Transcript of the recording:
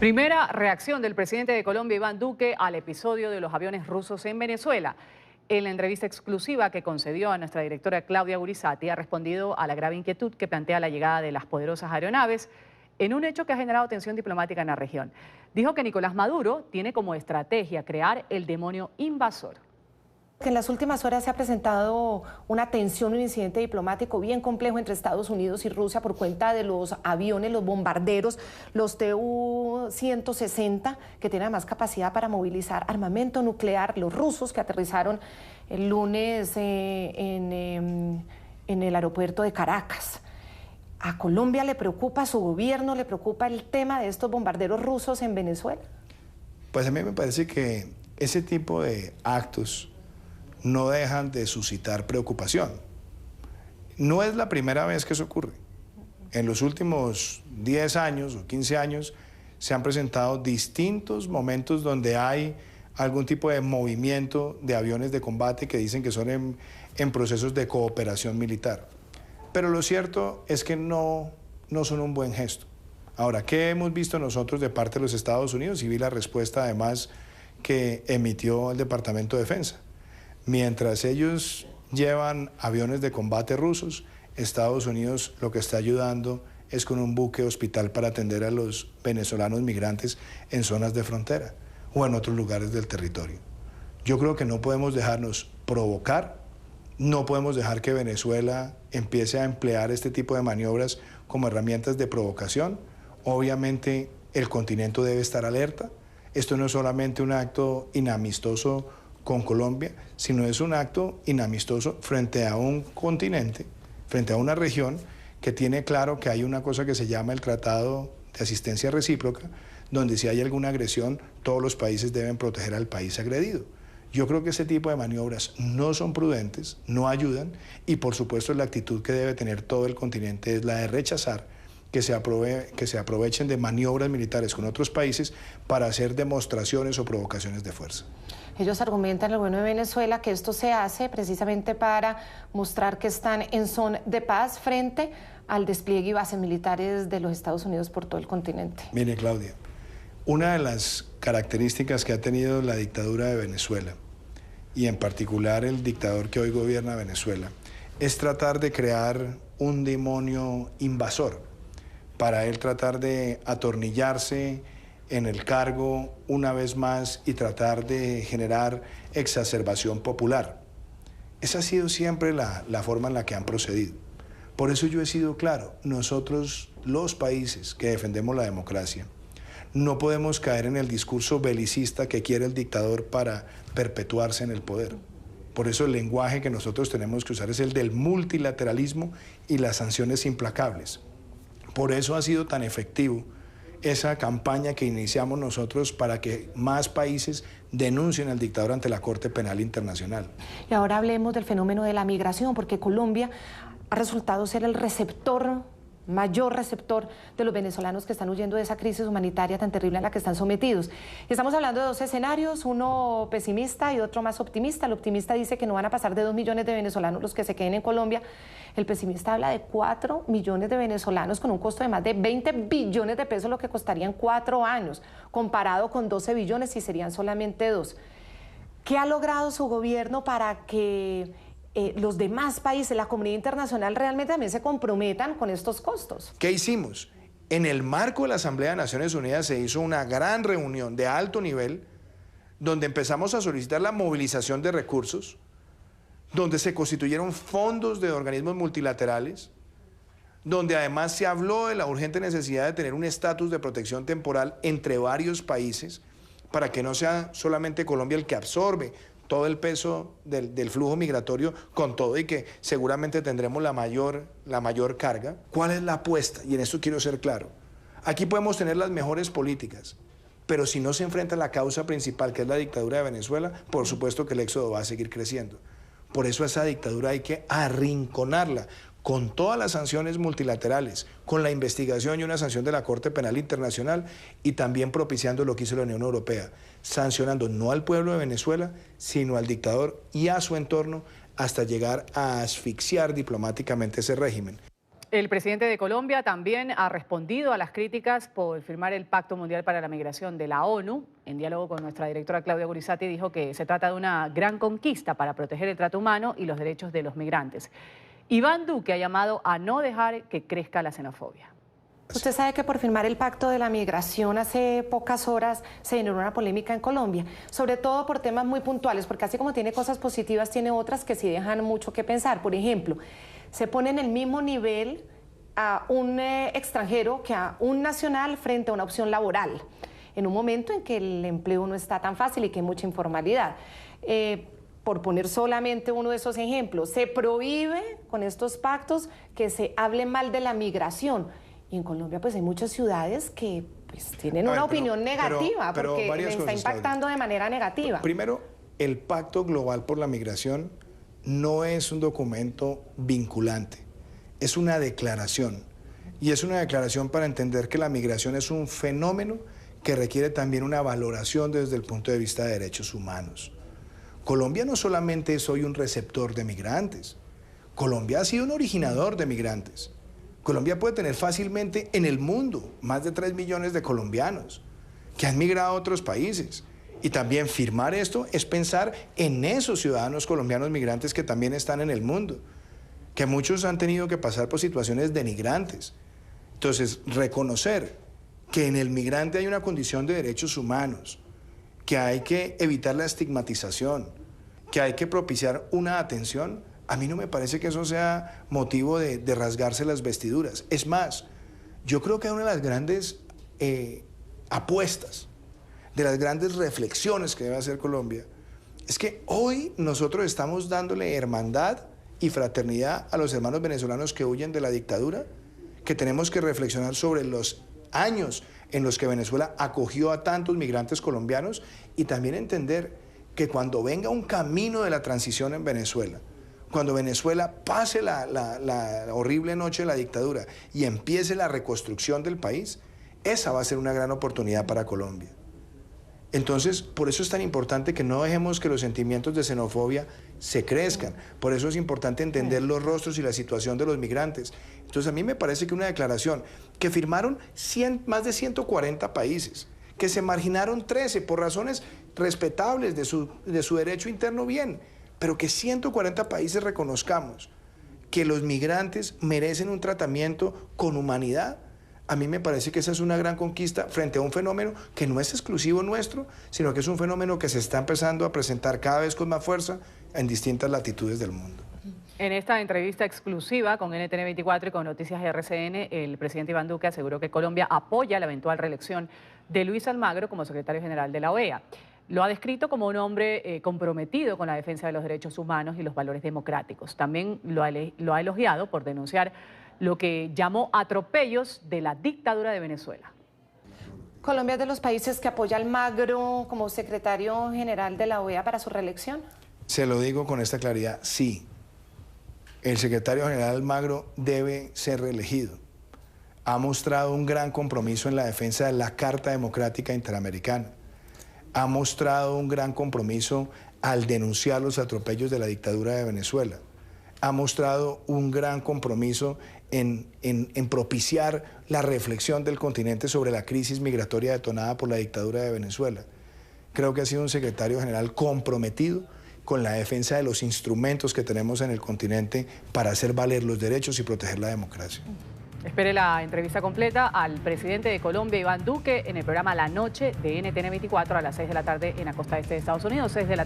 Primera reacción del presidente de Colombia, Iván Duque, al episodio de los aviones rusos en Venezuela. En la entrevista exclusiva que concedió a nuestra directora Claudia Gurizati, ha respondido a la grave inquietud que plantea la llegada de las poderosas aeronaves en un hecho que ha generado tensión diplomática en la región. Dijo que Nicolás Maduro tiene como estrategia crear el demonio invasor. Que en las últimas horas se ha presentado una tensión, un incidente diplomático bien complejo entre Estados Unidos y Rusia por cuenta de los aviones, los bombarderos, los Tu-160, que tienen más capacidad para movilizar armamento nuclear, los rusos que aterrizaron el lunes en el aeropuerto de Caracas. ¿A Colombia le preocupa, a su gobierno le preocupa el tema de estos bombarderos rusos en Venezuela? Pues a mí me parece que ese tipo de actos no dejan de suscitar preocupación. No es la primera vez que eso ocurre. En los últimos 10 años o 15 años se han presentado distintos momentos donde hay algún tipo de movimiento de aviones de combate que dicen que son en procesos de cooperación militar. Pero lo cierto es que no son un buen gesto. Ahora, ¿qué hemos visto nosotros de parte de los Estados Unidos? Y vi la respuesta además que emitió el Departamento de Defensa. Mientras ellos llevan aviones de combate rusos, Estados Unidos lo que está ayudando es con un buque hospital para atender a los venezolanos migrantes en zonas de frontera o en otros lugares del territorio. Yo creo que no podemos dejarnos provocar, no podemos dejar que Venezuela empiece a emplear este tipo de maniobras como herramientas de provocación. Obviamente el continente debe estar alerta. Esto no es solamente un acto inamistoso con Colombia, sino es un acto inamistoso frente a un continente, frente a una región que tiene claro que hay una cosa que se llama el Tratado de Asistencia Recíproca, donde si hay alguna agresión, todos los países deben proteger al país agredido. Yo creo que ese tipo de maniobras no son prudentes, no ayudan, y por supuesto la actitud que debe tener todo el continente es la de rechazar que se aprovechen de maniobras militares con otros países para hacer demostraciones o provocaciones de fuerza. Ellos argumentan, el gobierno de Venezuela, que esto se hace precisamente para mostrar que están en son de paz frente al despliegue y bases militares de los Estados Unidos por todo el continente. Mire, Claudia, una de las características que ha tenido la dictadura de Venezuela, y en particular el dictador que hoy gobierna Venezuela, es tratar de crear un demonio invasor, para él tratar de atornillarse en el cargo una vez más y tratar de generar exacerbación popular. Esa ha sido siempre la forma en la que han procedido. Por eso yo he sido claro, nosotros, los países que defendemos la democracia, no podemos caer en el discurso belicista que quiere el dictador para perpetuarse en el poder. Por eso el lenguaje que nosotros tenemos que usar es el del multilateralismo y las sanciones implacables. Por eso ha sido tan efectivo esa campaña que iniciamos nosotros para que más países denuncien al dictador ante la Corte Penal Internacional. Y ahora hablemos del fenómeno de la migración, porque Colombia ha resultado ser el mayor receptor de los venezolanos que están huyendo de esa crisis humanitaria tan terrible a la que están sometidos. Y estamos hablando de dos escenarios, uno pesimista y otro más optimista. El optimista dice que no van a pasar de 2 millones de venezolanos los que se queden en Colombia. El pesimista habla de 4 millones de venezolanos con un costo de más de 20 billones de pesos, lo que costaría en 4 años, comparado con 12 billones y serían solamente 2. ¿Qué ha logrado su gobierno para que los demás países, la comunidad internacional, realmente también se comprometan con estos costos? ¿Qué hicimos? En el marco de la Asamblea de Naciones Unidas se hizo una gran reunión de alto nivel donde empezamos a solicitar la movilización de recursos, donde se constituyeron fondos de organismos multilaterales, donde además se habló de la urgente necesidad de tener un estatus de protección temporal entre varios países para que no sea solamente Colombia el que absorbe todo el peso del flujo migratorio, con todo y que seguramente tendremos la mayor carga. ¿Cuál es la apuesta? Y en esto quiero ser claro. Aquí podemos tener las mejores políticas, pero si no se enfrenta a la causa principal, que es la dictadura de Venezuela, por supuesto que el éxodo va a seguir creciendo. Por eso esa dictadura hay que arrinconarla con todas las sanciones multilaterales, con la investigación y una sanción de la Corte Penal Internacional y también propiciando lo que hizo la Unión Europea, sancionando no al pueblo de Venezuela, sino al dictador y a su entorno hasta llegar a asfixiar diplomáticamente ese régimen. El presidente de Colombia también ha respondido a las críticas por firmar el Pacto Mundial para la Migración de la ONU. En diálogo con nuestra directora Claudia Gurizati dijo que se trata de una gran conquista para proteger el trato humano y los derechos de los migrantes. Iván Duque ha llamado a no dejar que crezca la xenofobia. Usted sabe que por firmar el Pacto de la Migración hace pocas horas se generó una polémica en Colombia, sobre todo por temas muy puntuales, porque así como tiene cosas positivas, tiene otras que sí dejan mucho que pensar. Por ejemplo, se pone en el mismo nivel a un extranjero que a un nacional frente a una opción laboral, en un momento en que el empleo no está tan fácil y que hay mucha informalidad. Por poner solamente uno de esos ejemplos, se prohíbe con estos pactos que se hable mal de la migración. Y en Colombia pues hay muchas ciudades que pues, tienen una opinión negativa porque les está impactando de manera negativa. Primero, el Pacto Global por la Migración no es un documento vinculante, es una declaración. Y es una declaración para entender que la migración es un fenómeno que requiere también una valoración desde el punto de vista de derechos humanos. Colombia no solamente es hoy un receptor de migrantes, Colombia ha sido un originador de migrantes. Colombia puede tener fácilmente en el mundo más de 3 millones de colombianos que han migrado a otros países. Y también firmar esto es pensar en esos ciudadanos colombianos migrantes que también están en el mundo, que muchos han tenido que pasar por situaciones denigrantes. Entonces, reconocer que en el migrante hay una condición de derechos humanos, que hay que evitar la estigmatización, que hay que propiciar una atención, a mí no me parece que eso sea motivo de rasgarse las vestiduras. Es más, yo creo que una de las grandes apuestas, de las grandes reflexiones que debe hacer Colombia, es que hoy nosotros estamos dándole hermandad y fraternidad a los hermanos venezolanos que huyen de la dictadura, que tenemos que reflexionar sobre los años en los que Venezuela acogió a tantos migrantes colombianos y también entender que cuando venga un camino de la transición en Venezuela, cuando Venezuela pase la horrible noche de la dictadura y empiece la reconstrucción del país, esa va a ser una gran oportunidad para Colombia. Entonces, por eso es tan importante que no dejemos que los sentimientos de xenofobia se crezcan. Por eso es importante entender los rostros y la situación de los migrantes. Entonces, a mí me parece que una declaración que firmaron más de 140 países, que se marginaron 13 por razones respetables de su derecho interno bien, pero que 140 países reconozcamos que los migrantes merecen un tratamiento con humanidad, a mí me parece que esa es una gran conquista frente a un fenómeno que no es exclusivo nuestro, sino que es un fenómeno que se está empezando a presentar cada vez con más fuerza en distintas latitudes del mundo. En esta entrevista exclusiva con NTN 24 y con Noticias RCN, el presidente Iván Duque aseguró que Colombia apoya la eventual reelección de Luis Almagro como secretario general de la OEA. Lo ha descrito como un hombre comprometido con la defensa de los derechos humanos y los valores democráticos. También lo ha elogiado por denunciar lo que llamó atropellos de la dictadura de Venezuela. ¿Colombia es de los países que apoya a Almagro como secretario general de la OEA para su reelección? Se lo digo con esta claridad, sí. El secretario general Almagro debe ser reelegido. Ha mostrado un gran compromiso en la defensa de la Carta Democrática Interamericana. Ha mostrado un gran compromiso al denunciar los atropellos de la dictadura de Venezuela. Ha mostrado un gran compromiso en propiciar la reflexión del continente sobre la crisis migratoria detonada por la dictadura de Venezuela. Creo que ha sido un secretario general comprometido con la defensa de los instrumentos que tenemos en el continente para hacer valer los derechos y proteger la democracia. Espere la entrevista completa al presidente de Colombia, Iván Duque, en el programa La Noche de NTN 24 a las 6 de la tarde en la costa este de Estados Unidos, 6 de la